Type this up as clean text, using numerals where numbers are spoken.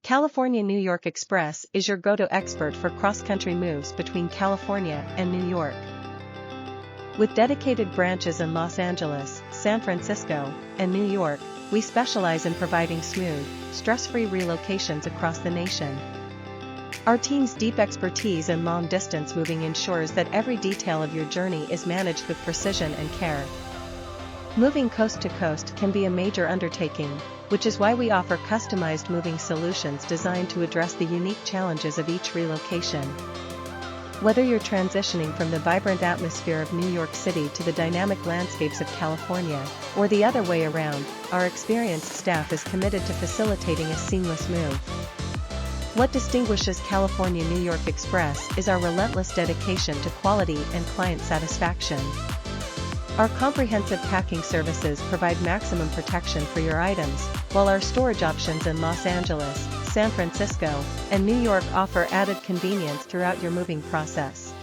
California-New York Express is your go-to expert for cross-country moves between California and New York. With dedicated branches in Los Angeles, San Francisco, and New York, we specialize in providing smooth, stress-free relocations across the nation. Our team's deep expertise in long-distance moving ensures that every detail of your journey is managed with precision and care. Moving coast to coast can be a major undertaking, which is why we offer customized moving solutions designed to address the unique challenges of each relocation. Whether you're transitioning from the vibrant atmosphere of New York City to the dynamic landscapes of California, or the other way around, our experienced staff is committed to facilitating a seamless move. What distinguishes California-New York Express is our relentless dedication to quality and client satisfaction. Our comprehensive packing services provide maximum protection for your items, while our storage options in Los Angeles, San Francisco, and New York offer added convenience throughout your moving process.